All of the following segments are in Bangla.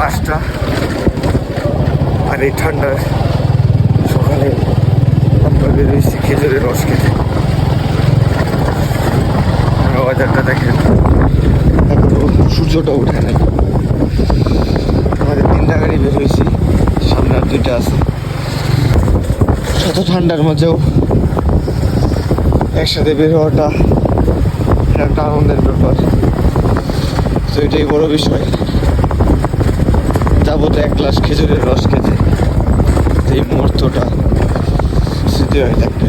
5টা, আর এই ঠান্ডার সকালে আমরা বেরোইছি খেজুরের রস খেতে। ওয়েদারটা দেখেন, এখনো সূর্যটা উঠে নাই। আমাদের 3টা গাড়ি বেরোইছি, সামনে আর 2টা আছে। শত ঠান্ডার মাঝেও একসাথে বের হওয়াটা একটা আনন্দের ব্যাপার। তো এটাই বড় বিষয়। যাবো তো 1 গ্লাস খেজুরের রস খেতে, এই মুহূর্তটা স্মৃতি হয়ে থাকবে।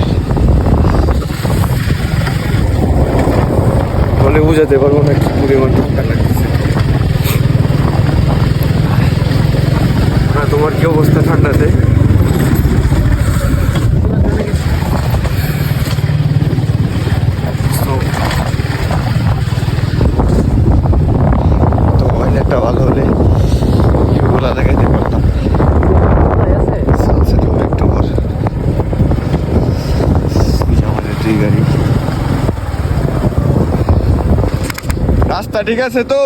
বলে বুঝাতে পারবো না কি পরিমাণ ঠান্ডা লাগতেছে। তোমার কি অবস্থা ঠান্ডাতে? তো ওয়েদারটা ভালো হলে ভিউগুলা দেখাইতে পারতাম। সানসেট হবে একটু পর। আমাদের 2 গাড়ি। রাস্তা ঠিক আছে তো?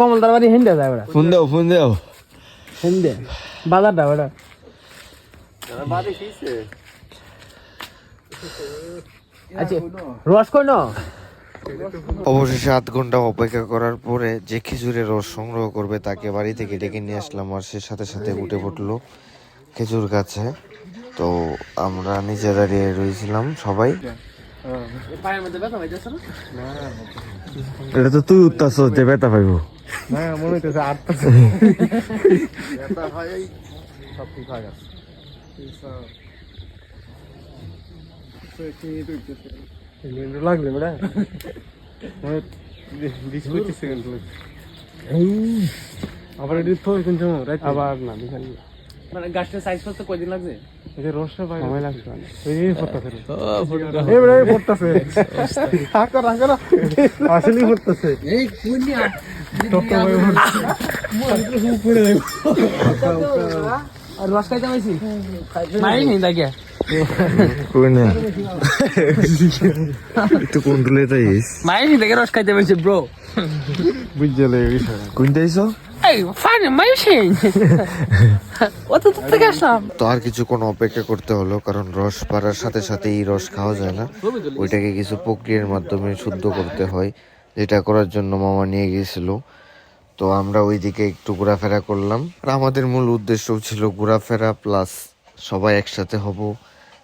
কমলদার বাড়ি হিন্দে যায় ওরা। ফোন দেও হিন্দে বাজারটা ওটা আচ্ছা রস কই না। অবশেষে 8 ঘন্টা অপেক্ষা করার পরে যে খেজুরের রস সংগ্রহ করবে তাকে বাড়ি থেকে ডেকে নিয়ে আসলাম, আর সে সাথে সাথে উঠে পড়লো খেজুর গাছে। তো আমরা নিচে দাঁড়িয়ে রয়েছিলাম সবাই। এটা তো তুই উঠতাছ যে ব্যথা পাইবো। মনে হইতেছে লাগলে বেড়া আবার আবার না মানে গাছটা সাইজ করতে কয়দিন লাগছে? রসটা ভাই সময় লাগছে। আসলেই পড়তেছে। আর রস খাইতে পাইছি মাই নেই দেখে একটু কন্ট্রোলে যাইস। মাই নেই দেখে রস খাইতে পাইছি ব্রো। বুঝলে কোনটা আইছো? তো আর কিছুক্ষণ অপেক্ষা করতে হলো, কারণ রস পাড়ার সাথে সাথে এই রস খাওয়া যায় না, ওইটাকে কিছু প্রক্রিয়ার মাধ্যমে শুদ্ধ করতে হয়, যেটা করার জন্য মামা নিয়ে গিয়েছিল। তো আমরা ওইদিকে একটু ঘোরাফেরা করলাম, আর আমাদের মূল উদ্দেশ্যও ছিল ঘোরাফেরা প্লাস সবাই একসাথে হব,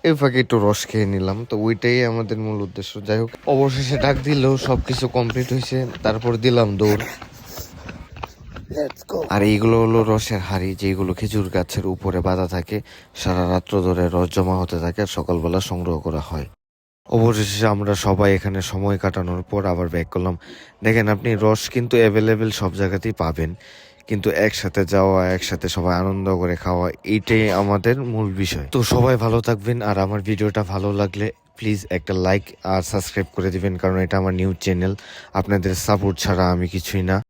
এই ফাঁকে একটু রস খেয়ে নিলাম। তো ওইটাই আমাদের মূল উদ্দেশ্য। যাই হোক, অবশেষে ডাক দিলেও সবকিছু কমপ্লিট হয়েছে, তারপর দিলাম দৌড়। আর এইগুলো হলো রসের হাড়ি, যেগুলো খেজুর গাছের উপরে বাঁধা থাকে, সারা রাত্র ধরে রস জমা হতে থাকে আর সকালবেলা সংগ্রহ করা হয়। অবশেষে আমরা সবাই এখানে সময় কাটানোর পর আবার ব্যাক করলাম। দেখেন আপনি রস কিন্তু অ্যাভেলেবেল সব জায়গাতেই পাবেন, কিন্তু একসাথে যাওয়া, একসাথে সবাই আনন্দ করে খাওয়া, এইটাই আমাদের মূল বিষয়। তো সবাই ভালো থাকবেন, আর আমার ভিডিওটা ভালো লাগলে প্লিজ একটা লাইক আর সাবস্ক্রাইব করে দিবেন, কারণ এটা আমার নিউজ চ্যানেল, আপনাদের সাপোর্ট ছাড়া আমি কিছুই না।